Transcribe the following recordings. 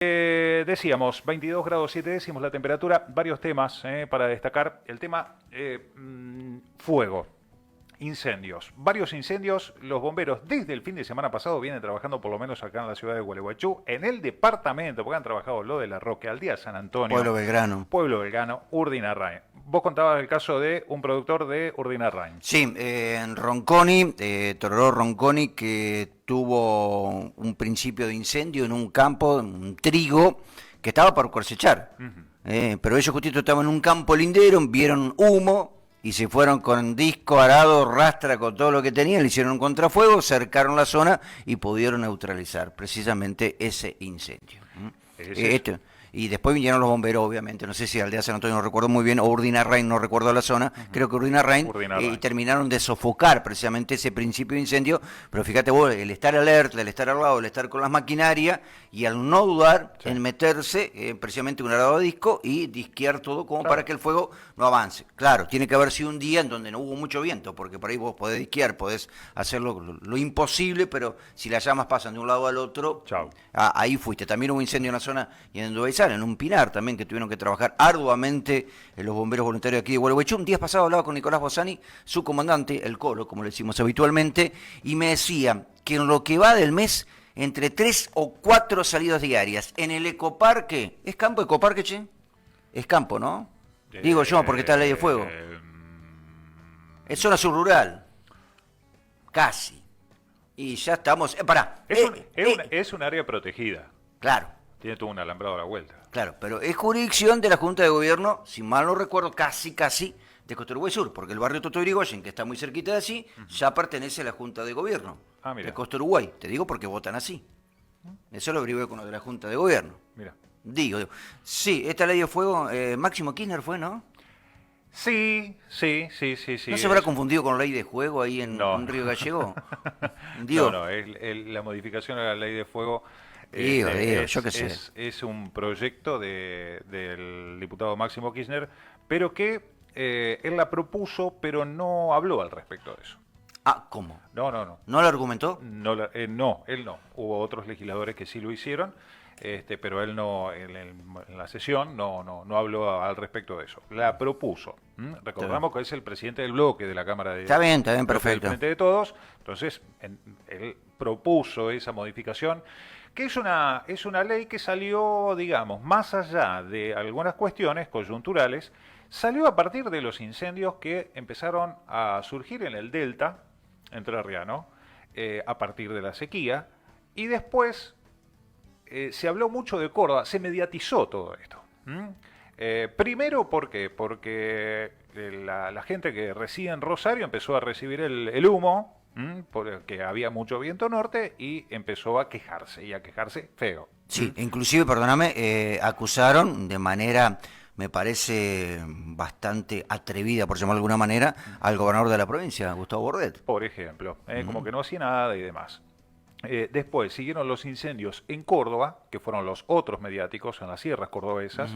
Decíamos, 22 grados 7 décimos la temperatura, varios temas para destacar. El tema fuego, incendios, varios incendios. Los bomberos desde el fin de semana pasado vienen trabajando por lo menos acá en la ciudad de Gualeguaychú, en el departamento, porque han trabajado lo de La Roque, Aldea San Antonio, Pueblo Belgrano. Pueblo Belgrano, Urdinarrain. Vos contabas el caso de un productor de Urdinarrain. Sí, en Ronconi, Tororó Ronconi, que tuvo un principio de incendio en un campo, un trigo, que estaba por cosechar. Pero ellos justito estaban en un campo lindero, vieron humo y se fueron con disco, arado, rastra, con todo lo que tenían, le hicieron un contrafuego, cercaron la zona y pudieron neutralizar precisamente ese incendio. Y después vinieron los bomberos, obviamente, no sé si Aldea San Antonio, no recuerdo muy bien, o Urdinarrain, no recuerdo la zona, creo que Urdinarrain, y terminaron de sofocar precisamente ese principio de incendio, pero fíjate vos, el estar alerta, el estar al lado, el estar con las maquinarias, y al no dudar en meterse precisamente un arado de disco y disquear todo como para que el fuego no avance. Claro, tiene que haber sido un día en donde no hubo mucho viento, porque por ahí vos podés disquear, podés hacer lo imposible, pero si las llamas pasan de un lado al otro, ahí fuiste. También hubo incendio en la zona y en Dubeizal, en un pinar también, que tuvieron que trabajar arduamente los bomberos voluntarios aquí de Gualeguaychú. Un día pasado hablaba con Nicolás Bossani, su comandante, el Colo, como le decimos habitualmente, y me decía que en lo que va del mes, entre 3 o 4 salidas diarias. En el ecoparque, ¿es campo ecoparque, che? Es campo, ¿no? Digo yo, porque está la ley de fuego. Es zona subrural. Casi. Y ya estamos... pará. Es un área protegida. Claro. Tiene todo un alambrado a la vuelta. Claro, pero es jurisdicción de la Junta de Gobierno, si mal no recuerdo, casi, de Costa Sur, porque el barrio Toto Irigoyen, que está muy cerquita de allí, ya pertenece a la Junta de Gobierno de Costa Uruguay. Te digo porque votan así. Eso lo averigué con lo de la Junta de Gobierno. Mira. Digo. Sí, esta ley de fuego, Máximo Kirchner fue, ¿no? Sí. ¿No se habrá confundido con ley de fuego ahí en Río Gallego? No, la modificación a la ley de fuego... yo qué sé. Es un proyecto del diputado Máximo Kirchner, pero que él la propuso, pero no habló al respecto de eso. Ah, ¿cómo? No. ¿No lo argumentó? No, él no. Hubo otros legisladores que sí lo hicieron, pero él no, en la sesión no habló al respecto de eso. La propuso. Recordamos que es el presidente del bloque de la Cámara de... Está bien, perfecto. Del Frente de Todos. Entonces, él propuso esa modificación, que es una ley que salió, digamos, más allá de algunas cuestiones coyunturales, salió a partir de los incendios que empezaron a surgir en el Delta entrerriano, a partir de la sequía, y después se habló mucho de Córdoba, se mediatizó todo esto. Primero, ¿por qué? Porque la gente que reside en Rosario empezó a recibir el humo, porque había mucho viento norte, y empezó a quejarse feo. Sí, inclusive, perdóname, acusaron de manera, me parece, bastante atrevida, por llamarlo de alguna manera, al gobernador de la provincia, Gustavo Bordet. Por ejemplo, como que no hacía nada y demás. Después siguieron los incendios en Córdoba, que fueron los otros mediáticos en las sierras cordobesas.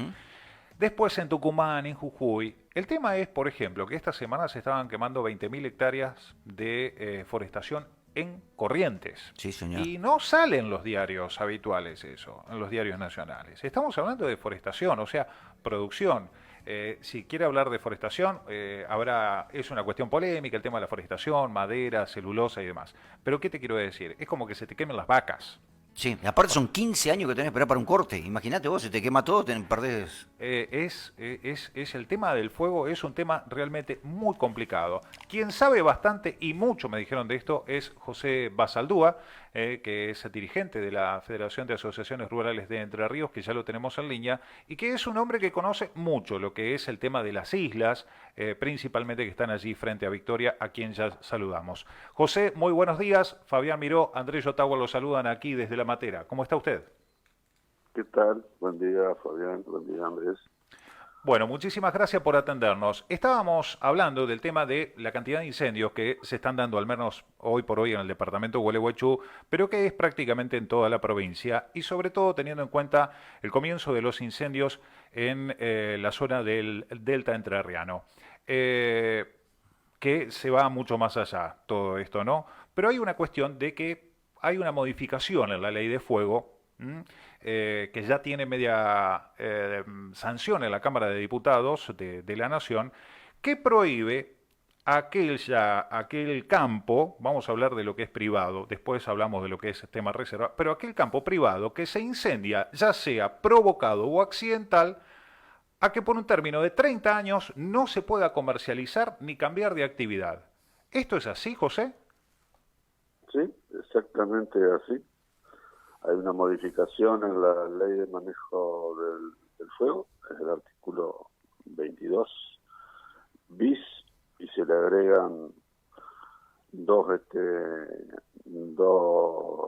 Después en Tucumán, en Jujuy. El tema es, por ejemplo, que esta semana se estaban quemando 20.000 hectáreas de forestación en Corrientes. Sí, señor. Y no salen los diarios habituales eso, en los diarios nacionales. Estamos hablando de forestación, o sea, producción. Si quiere hablar de forestación, es una cuestión polémica el tema de la forestación, madera, celulosa y demás. Pero ¿qué te quiero decir? Es como que se te quemen las vacas. Sí, aparte son 15 años que tenés que esperar para un corte. Imagínate vos, se te quema todo, perdés... Es el tema del fuego, es un tema realmente muy complicado. Quien sabe bastante y mucho me dijeron de esto es José Basaldúa, que es dirigente de la Federación de Asociaciones Rurales de Entre Ríos, que ya lo tenemos en línea, y que es un hombre que conoce mucho lo que es el tema de las islas, principalmente que están allí frente a Victoria, a quien ya saludamos. José, muy buenos días. Fabián Miró, Andrés Yotagua lo saludan aquí desde La Matera. ¿Cómo está usted? ¿Qué tal? Buen día, Fabián. Buen día, Andrés. Bueno, muchísimas gracias por atendernos. Estábamos hablando del tema de la cantidad de incendios que se están dando, al menos hoy por hoy, en el departamento de Gualeguaychú, pero que es prácticamente en toda la provincia, y sobre todo teniendo en cuenta el comienzo de los incendios en la zona del Delta Entrerriano, que se va mucho más allá todo esto, ¿no? Pero hay una cuestión de que hay una modificación en la ley de fuego, que ya tiene media sanción en la Cámara de Diputados de la Nación, que prohíbe aquel campo, vamos a hablar de lo que es privado, después hablamos de lo que es tema reserva, pero aquel campo privado que se incendia, ya sea provocado o accidental, a que por un término de 30 años no se pueda comercializar ni cambiar de actividad. ¿Esto es así, José? Sí, exactamente así. Hay una modificación en la ley de manejo del fuego, es el artículo 22 bis, y se le agregan dos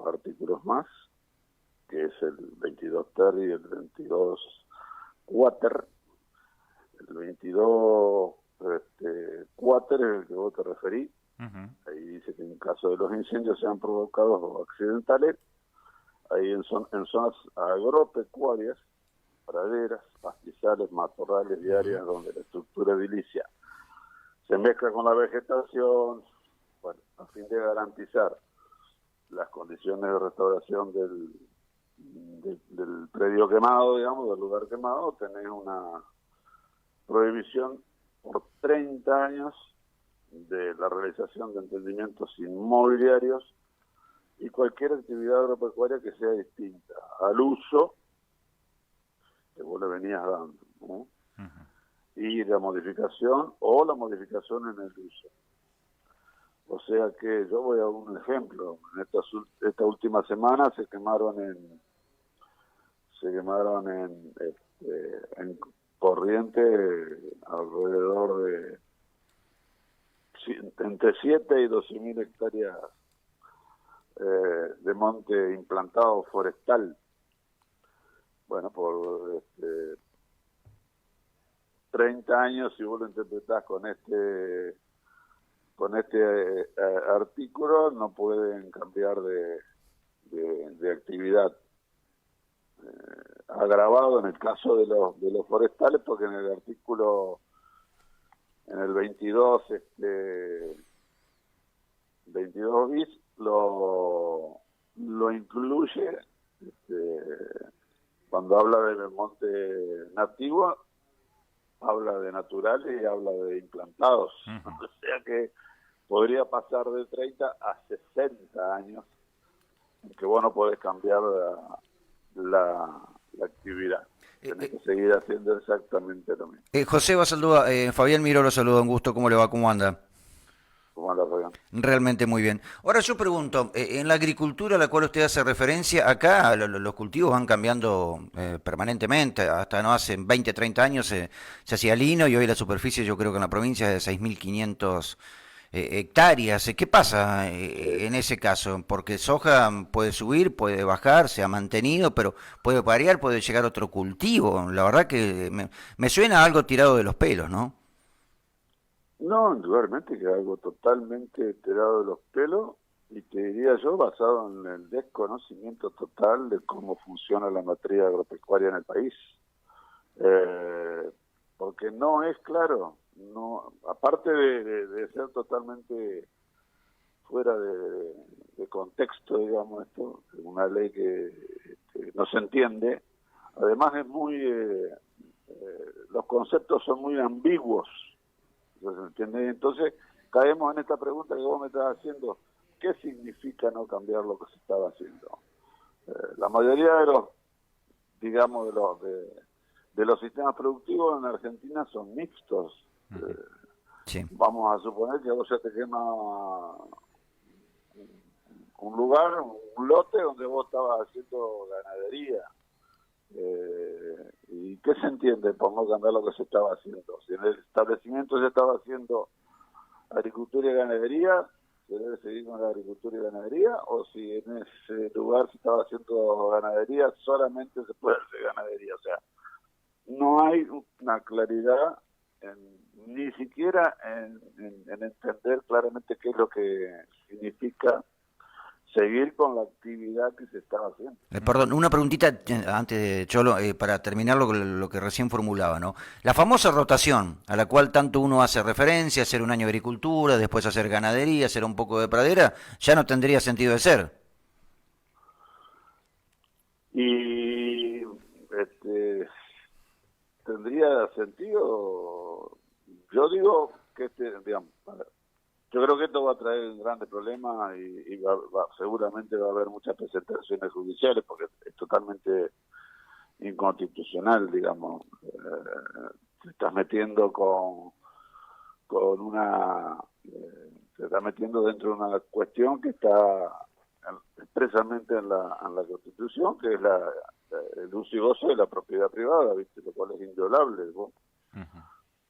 artículos más, que es el 22 ter y el 22 quater. El 22 quater es el que vos te referís. Ahí dice que en caso de los incendios sean provocados o accidentales, ahí en zonas agropecuarias, praderas, pastizales, matorrales y áreas donde la estructura edilicia se mezcla con la vegetación, bueno, a fin de garantizar las condiciones de restauración del predio quemado, digamos, del lugar quemado, tenés una prohibición por 30 años de la realización de emprendimientos inmobiliarios y cualquier actividad agropecuaria que sea distinta al uso que vos le venías dando, ¿no? Y la modificación o la modificación en el uso. O sea que yo voy a un ejemplo. En esta última semana se quemaron en Corrientes alrededor de entre 7 y 12.000 hectáreas de monte implantado forestal. Bueno, por 30 años, si vos lo interpretás con este artículo, no pueden cambiar de actividad. Agravado en el caso de los forestales, porque en el artículo, en el 22 bis, lo incluye cuando habla del monte nativo, habla de naturales y habla de implantados. O sea que podría pasar de 30 a 60 años en que vos no podés cambiar la actividad. Tenés que seguir haciendo exactamente lo mismo. José Basaldúa, Fabián Miró lo saluda, un gusto, ¿cómo le va? ¿Cómo anda? ¿Cómo anda, Fabián? Realmente muy bien. Ahora yo pregunto, en la agricultura a la cual usted hace referencia, acá los cultivos van cambiando permanentemente, hasta no hace 20, 30 años se hacía lino y hoy la superficie yo creo que en la provincia es de 6.500 hectáreas. ¿Qué pasa en ese caso? Porque soja puede subir, puede bajar, se ha mantenido, pero puede variar, puede llegar otro cultivo. La verdad que me suena algo tirado de los pelos, ¿no? No, indudablemente que es algo totalmente tirado de los pelos, y te diría yo, basado en el desconocimiento total de cómo funciona la matriz agropecuaria en el país. Porque no es claro, no, aparte de ser totalmente fuera de contexto, digamos, esto, una ley que no se entiende, además es muy, los conceptos son muy ambiguos, entonces caemos en esta pregunta que vos me estás haciendo: ¿qué significa no cambiar lo que se estaba haciendo? La mayoría de los, digamos, de los sistemas productivos en Argentina son mixtos. Sí. Vamos a suponer que vos ya te quema un lugar, un lote donde vos estabas haciendo ganadería. ¿Y qué se entiende por no cambiar lo que se estaba haciendo? Si en el establecimiento se estaba haciendo agricultura y ganadería, ¿se debe seguir con la agricultura y ganadería? O si en ese lugar se estaba haciendo ganadería, solamente se puede hacer ganadería. O sea, no hay una claridad ni siquiera en entender claramente qué es lo que significa seguir con la actividad que se estaba haciendo. Perdón, una preguntita antes de Cholo, para terminar lo que recién formulaba, ¿no? La famosa rotación, a la cual tanto uno hace referencia, hacer un año de agricultura, después hacer ganadería, hacer un poco de pradera, ya no tendría sentido de ser. Y tendría sentido, yo digo que digamos, yo creo que esto va a traer grandes problemas y seguramente va a haber muchas presentaciones judiciales porque es totalmente inconstitucional, digamos. Te estás metiendo con una... se está metiendo dentro de una cuestión que está expresamente en la Constitución, que es el uso y goce de la propiedad privada, ¿viste? Lo cual es inviolable. Vos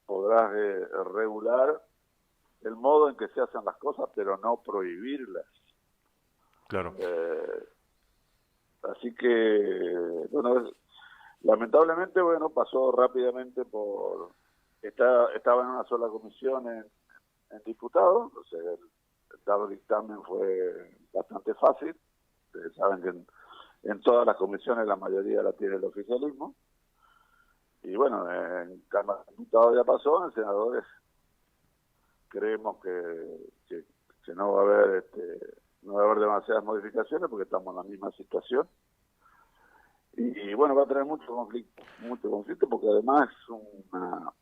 podrás regular el modo en que se hacen las cosas, pero no prohibirlas. Claro. Así que, bueno, lamentablemente, bueno, pasó rápidamente estaba en una sola comisión en diputados, o sea, el dar dictamen fue bastante fácil. Ustedes saben que en todas las comisiones la mayoría la tiene el oficialismo. Y bueno, en Cámara de Diputados ya pasó, en senadores creemos que no va a haber no va a haber demasiadas modificaciones porque estamos en la misma situación. Y bueno, va a tener mucho conflicto porque además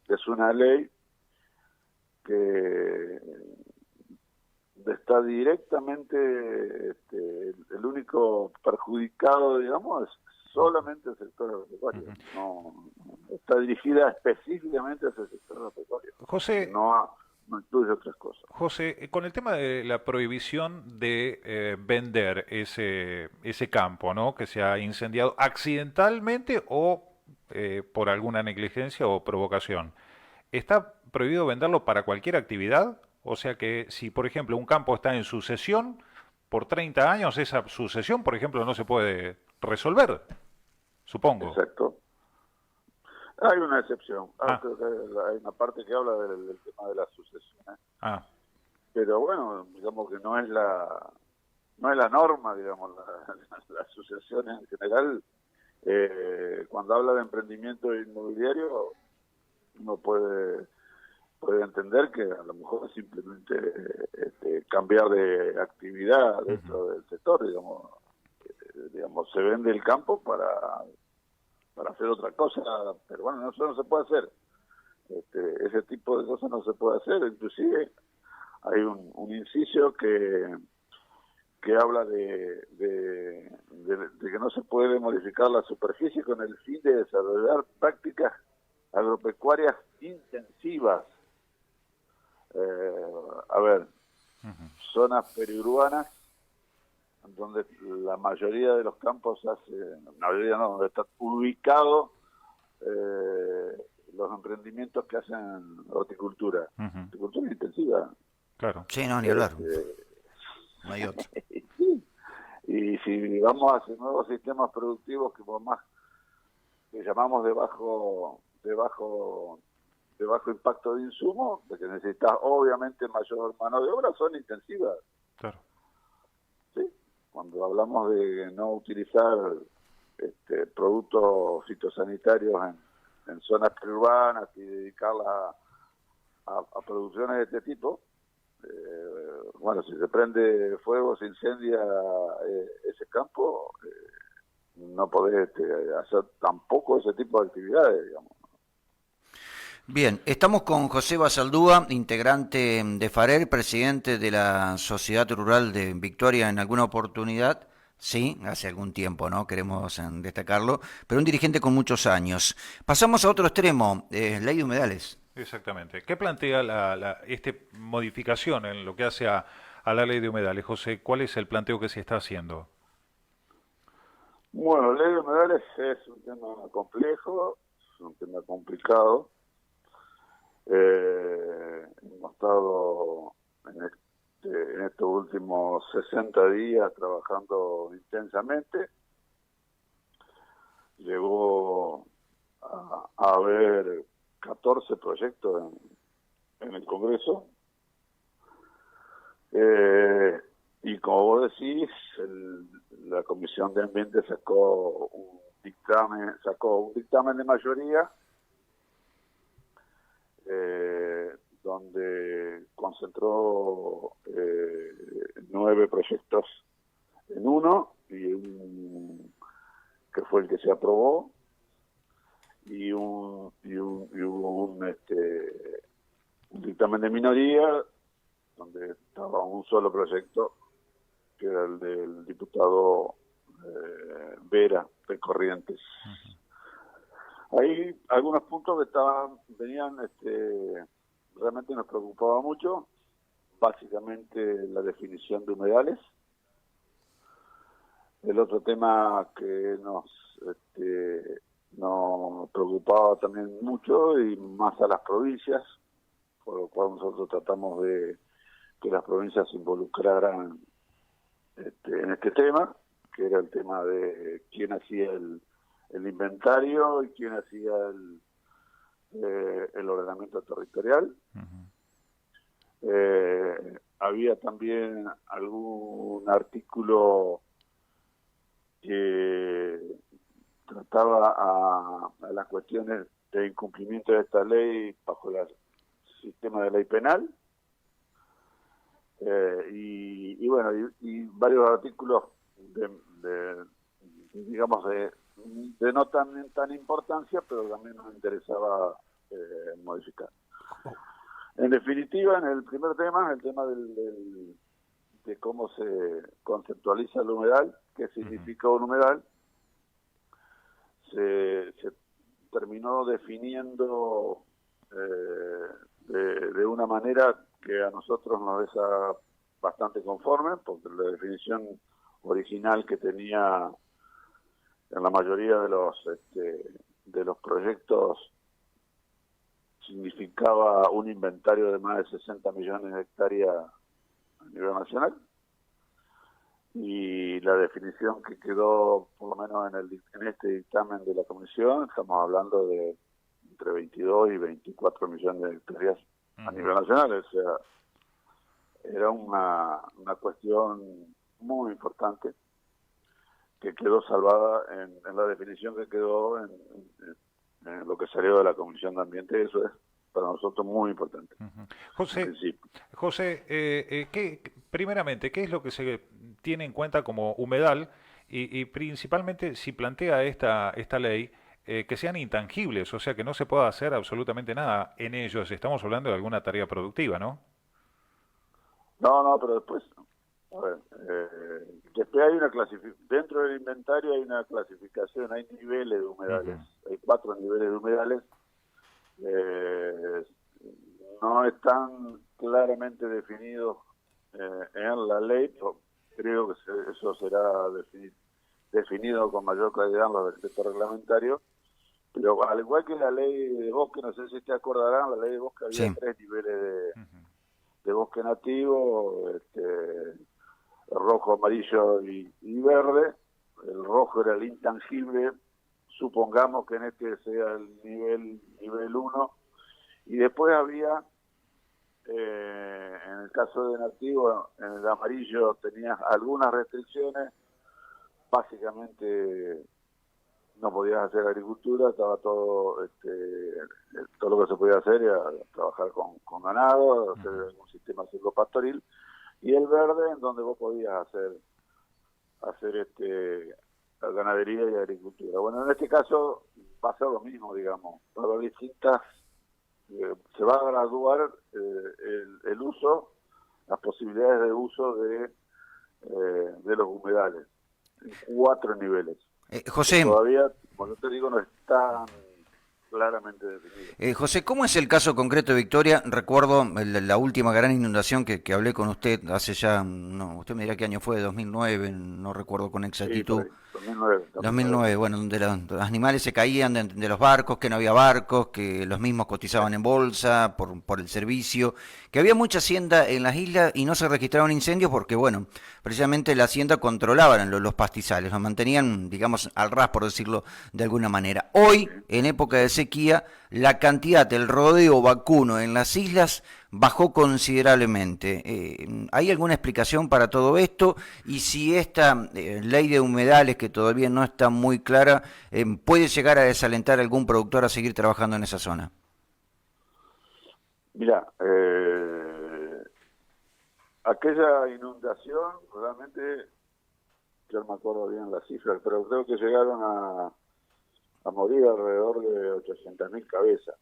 es una ley que está directamente, el único perjudicado, digamos, es solamente el sector agropecuario. No está dirigida específicamente hacia el sector agropecuario. José, no incluye otras cosas. José, con el tema de la prohibición de vender ese campo, ¿no? Que se ha incendiado accidentalmente o por alguna negligencia o provocación, ¿está prohibido venderlo para cualquier actividad? O sea que si, por ejemplo, un campo está en sucesión por 30 años, esa sucesión, por ejemplo, no se puede resolver, supongo. Exacto. Hay una excepción. Creo que hay una parte que habla del tema de la sucesión. Pero bueno, digamos que no es la norma, digamos, la sucesión en general. Cuando habla de emprendimiento inmobiliario, uno puede entender que a lo mejor es simplemente cambiar de actividad dentro del sector, digamos, se vende el campo para hacer otra cosa, pero bueno, eso no se puede hacer. Ese tipo de cosas no se puede hacer. Inclusive hay un inciso que habla de que no se puede modificar la superficie con el fin de desarrollar prácticas agropecuarias intensivas. Zonas periurbanas donde la mayoría de los campos donde está ubicado los emprendimientos que hacen horticultura. Horticultura intensiva. Claro. Sí, no, ni hablar. No hay otro. Sí. Y si vamos hacia nuevos sistemas productivos que llamamos de bajo impacto de insumo, de que necesitas obviamente mayor mano de obra, son intensivas. Claro. Sí. Cuando hablamos de no utilizar productos fitosanitarios en zonas urbanas y dedicarlas a producciones de este tipo, bueno, si se prende fuego, se incendia ese campo, no podés hacer tampoco ese tipo de actividades, digamos. Bien, estamos con José Basaldúa, integrante de FARER, presidente de la Sociedad Rural de Victoria en alguna oportunidad, sí, hace algún tiempo, ¿no? Queremos destacarlo, pero un dirigente con muchos años. Pasamos a otro extremo, ley de humedales. Exactamente. ¿Qué plantea esta modificación en lo que hace a la ley de humedales, José? ¿Cuál es el planteo que se está haciendo? Bueno, la ley de humedales es un tema complejo, es un tema complicado. Hemos estado en estos últimos 60 días trabajando intensamente. Llegó a haber 14 proyectos en el Congreso. Y como vos decís, la Comisión de Ambiente sacó un dictamen de mayoría donde concentró 9 proyectos en uno y que fue el que se aprobó, y hubo un dictamen de minoría donde estaba un solo proyecto, que era el del diputado Vera de Corrientes. Hay algunos puntos que venían, realmente nos preocupaba mucho, básicamente la definición de humedales. El otro tema que nos preocupaba también mucho, y más a las provincias, por lo cual nosotros tratamos de que las provincias se involucraran en este tema, que era el tema de quién hacía el inventario y quién hacía el ordenamiento territorial. Había también algún artículo que trataba a las cuestiones de incumplimiento de esta ley bajo el sistema de ley penal, y varios artículos digamos de no tan importancia, pero también nos interesaba modificar. En definitiva, en el primer tema, el tema de cómo se conceptualiza el humedal, qué significa un humedal, se terminó definiendo de una manera que a nosotros nos deja bastante conforme, porque la definición original que tenía en la mayoría de los proyectos significaba un inventario de más de 60 millones de hectáreas a nivel nacional, y la definición que quedó, por lo menos en este dictamen de la Comisión, estamos hablando de entre 22 y 24 millones de hectáreas a nivel nacional. O sea, era una cuestión muy importante que quedó salvada en la definición que quedó en lo que salió de la Comisión de Ambiente. Eso es para nosotros muy importante. José, primeramente, ¿qué es lo que se tiene en cuenta como humedal? Y principalmente, si plantea esta ley, que sean intangibles, o sea, que no se pueda hacer absolutamente nada en ellos. Estamos hablando de alguna tarea productiva, ¿no? No, pero después, a ver, después hay una clasificación, dentro del inventario hay una clasificación, hay niveles de humedales, hay 4 niveles de humedales, no están claramente definidos en la ley, pero creo que eso será definido con mayor claridad en los decretos reglamentarios. Pero al igual que la ley de bosque, no sé si te acordarán, la ley de bosque había 3 niveles de bosque nativo, rojo, amarillo y verde. El rojo era el intangible, supongamos que en este sea el nivel 1, y después había, en el caso de nativo, en el amarillo tenías algunas restricciones, básicamente no podías hacer agricultura, estaba todo lo que se podía hacer era trabajar con ganado, hacer un sistema silvopastoril, y el verde en donde vos podías hacer ganadería y agricultura. Bueno, en este caso va a ser lo mismo, digamos, va a haber distintas, se va a graduar el uso, las posibilidades de uso de los humedales en 4 niveles. José, todavía, como yo te digo, no están claramente definidos. José, ¿cómo es el caso concreto de Victoria? Recuerdo la última gran inundación que hablé con usted hace ya, no, usted me dirá qué año fue, 2009, no recuerdo con exactitud. Sí, 2009. 2009, bueno, donde los animales se caían de los barcos, que no había barcos, que los mismos cotizaban en bolsa por el servicio, que había mucha hacienda en las islas y no se registraron incendios porque, bueno, precisamente la hacienda controlaban los pastizales, los mantenían, digamos, al ras, por decirlo de alguna manera. Hoy, en época de sequía, la cantidad del rodeo vacuno en las islas bajó considerablemente. ¿Hay alguna explicación para todo esto? Y si esta ley de humedales, que todavía no está muy clara, puede llegar a desalentar a algún productor a seguir trabajando en esa zona. Mira, aquella inundación realmente yo no me acuerdo bien las cifras, pero creo que llegaron a morir alrededor de 800.000 cabezas.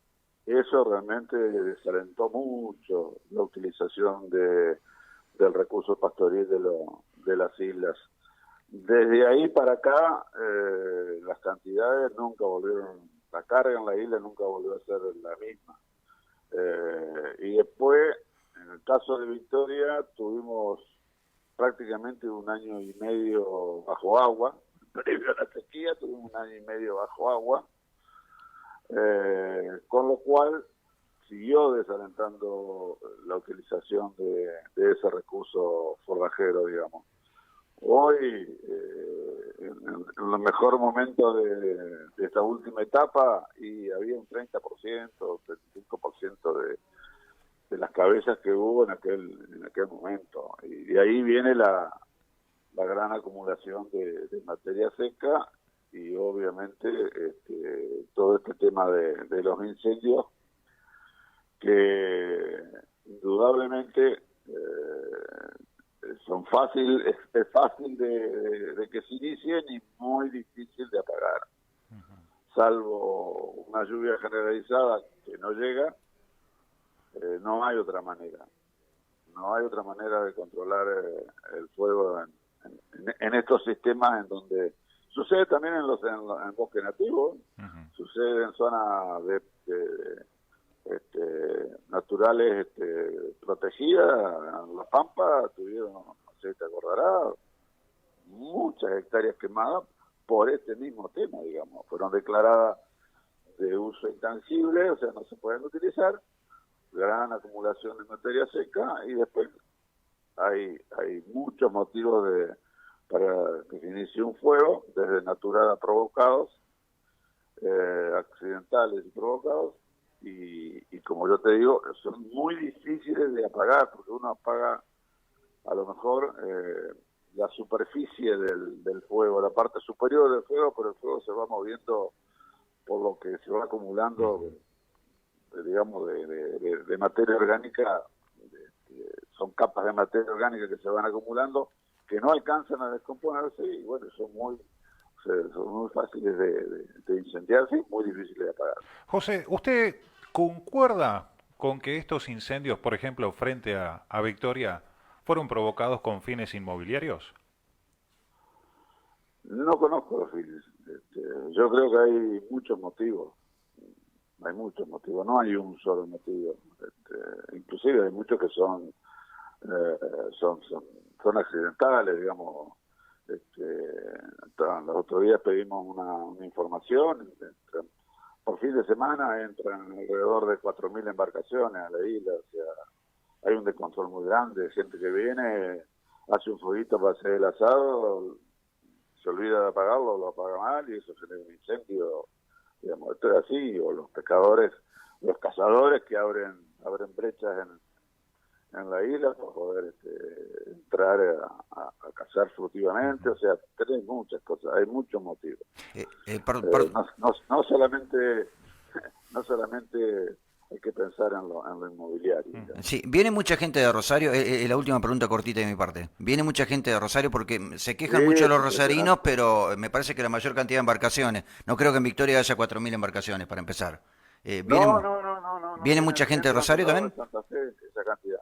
Eso realmente desalentó mucho la utilización del recurso pastoril de las islas. Desde ahí para acá, las cantidades nunca volvieron, la carga en la isla nunca volvió a ser la misma. Y después, en el caso de Victoria, tuvimos prácticamente 1 año y medio bajo agua. Previo a la sequía tuvimos 1 año y medio bajo agua, con lo cual siguió desalentando la utilización de ese recurso forrajero, digamos. Hoy, en los mejores momentos de esta última etapa, y había un 30%, 35% de las cabezas que hubo en aquel momento. Y de ahí viene la gran acumulación de materia seca y obviamente todo este tema de los incendios que indudablemente son es fácil de que se inicien y muy difícil de apagar, salvo una lluvia generalizada que no llega. No hay otra manera. No hay otra manera de controlar el fuego en estos sistemas en donde sucede también en bosque nativo, sucede en zonas naturales protegidas. En La Pampa tuvieron, no sé, te acordarás, muchas hectáreas quemadas por este mismo tema, digamos. Fueron declaradas de uso intangible, o sea, no se pueden utilizar, gran acumulación de materia seca, y después hay muchos motivos para que se inicie un fuego, desde natural a provocados, accidentales y provocados, y como yo te digo, son muy difíciles de apagar, porque uno apaga a lo mejor la superficie del fuego, la parte superior del fuego, pero el fuego se va moviendo por lo que se va acumulando, digamos, de materia orgánica. Son capas de materia orgánica que se van acumulando, que no alcanzan a descomponerse, y bueno, son muy fáciles de incendiarse y muy difíciles de apagar. José, ¿usted concuerda con que estos incendios, por ejemplo, frente a Victoria, fueron provocados con fines inmobiliarios? No conozco los fines. Yo creo que hay muchos motivos. Hay muchos motivos, no hay un solo motivo. Inclusive hay muchos que son accidentales, digamos. Los otros días pedimos una información. Por fin de semana entran alrededor de 4.000 embarcaciones a la isla. O sea, hay un descontrol muy grande. Gente que viene, hace un fueguito para hacer el asado, se olvida de apagarlo, lo apaga mal y eso genera un incendio. Digamos, esto es así. O los pescadores, los cazadores que abren brechas en la isla para poder entrar a cazar furtivamente. O sea, tenés muchas cosas, hay muchos motivos. No solamente hay que pensar en lo inmobiliario. Sí, viene mucha gente de Rosario, la última pregunta cortita de mi parte. Viene mucha gente de Rosario porque se quejan mucho los rosarinos, pero me parece que la mayor cantidad de embarcaciones, no creo que en Victoria haya 4.000 embarcaciones para empezar. ¿Viene mucha gente de Rosario también? De Santa Fe, esa cantidad.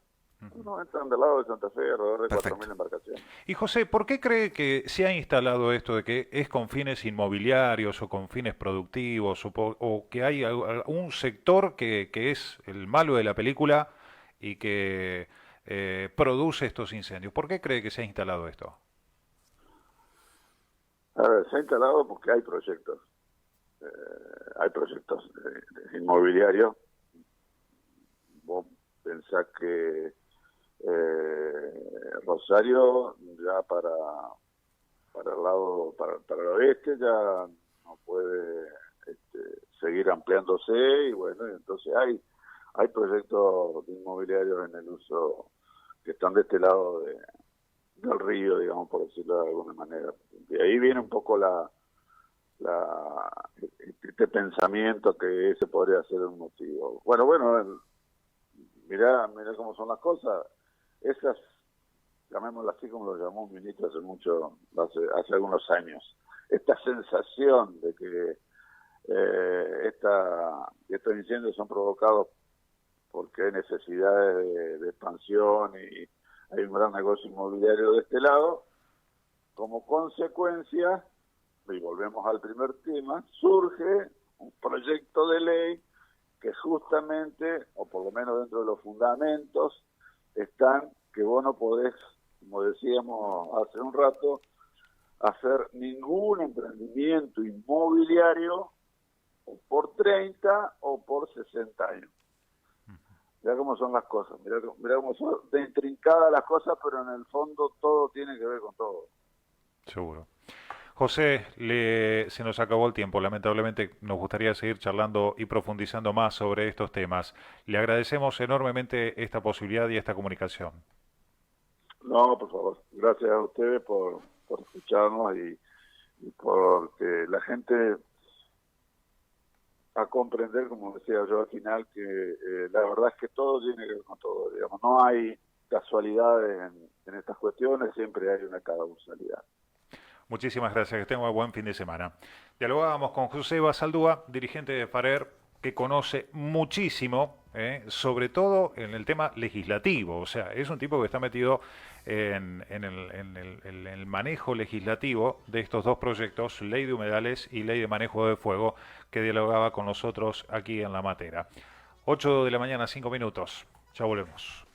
No, entran del lado de Santa Fe alrededor de 4.000 embarcaciones. Y José, ¿por qué cree que se ha instalado esto de que es con fines inmobiliarios o con fines productivos o que hay un sector que es el malo de la película y que produce estos incendios? ¿Por qué cree que se ha instalado esto? A ver, se ha instalado porque hay proyectos. Hay proyectos inmobiliarios. Vos pensás que Rosario ya para el lado, para el oeste ya no puede seguir ampliándose, y bueno, entonces hay proyectos inmobiliarios en el uso que están de este lado del río, digamos, por decirlo de alguna manera. De ahí viene un poco este pensamiento que ese podría ser un motivo. Bueno, mirá cómo son las cosas. llamémoslo así como lo llamó un ministro hace algunos años, esta sensación de que estos incendios son provocados porque hay necesidades de expansión y hay un gran negocio inmobiliario de este lado, como consecuencia, y volvemos al primer tema, surge un proyecto de ley que justamente, o por lo menos dentro de los fundamentos, están que vos no podés, como decíamos hace un rato, hacer ningún emprendimiento inmobiliario o por 30 o por 60 años. Mirá cómo son las cosas, mirá cómo son de intrincadas las cosas, pero en el fondo todo tiene que ver con todo. Seguro. José, se nos acabó el tiempo. Lamentablemente nos gustaría seguir charlando y profundizando más sobre estos temas. Le agradecemos enormemente esta posibilidad y esta comunicación. No, por favor. Gracias a ustedes por escucharnos y porque la gente a comprender, como decía yo al final, que la verdad es que todo tiene que ver con todo. Digamos, no hay casualidades en estas cuestiones, siempre hay una causalidad. Muchísimas gracias, que tenga un buen fin de semana. Dialogábamos con José Basaldúa, dirigente de FARER, que conoce muchísimo, sobre todo en el tema legislativo. O sea, es un tipo que está metido en el manejo legislativo de estos dos proyectos, Ley de Humedales y Ley de Manejo de Fuego, que dialogaba con nosotros aquí en La Matera. 8 de la mañana, 5 minutos. Ya volvemos.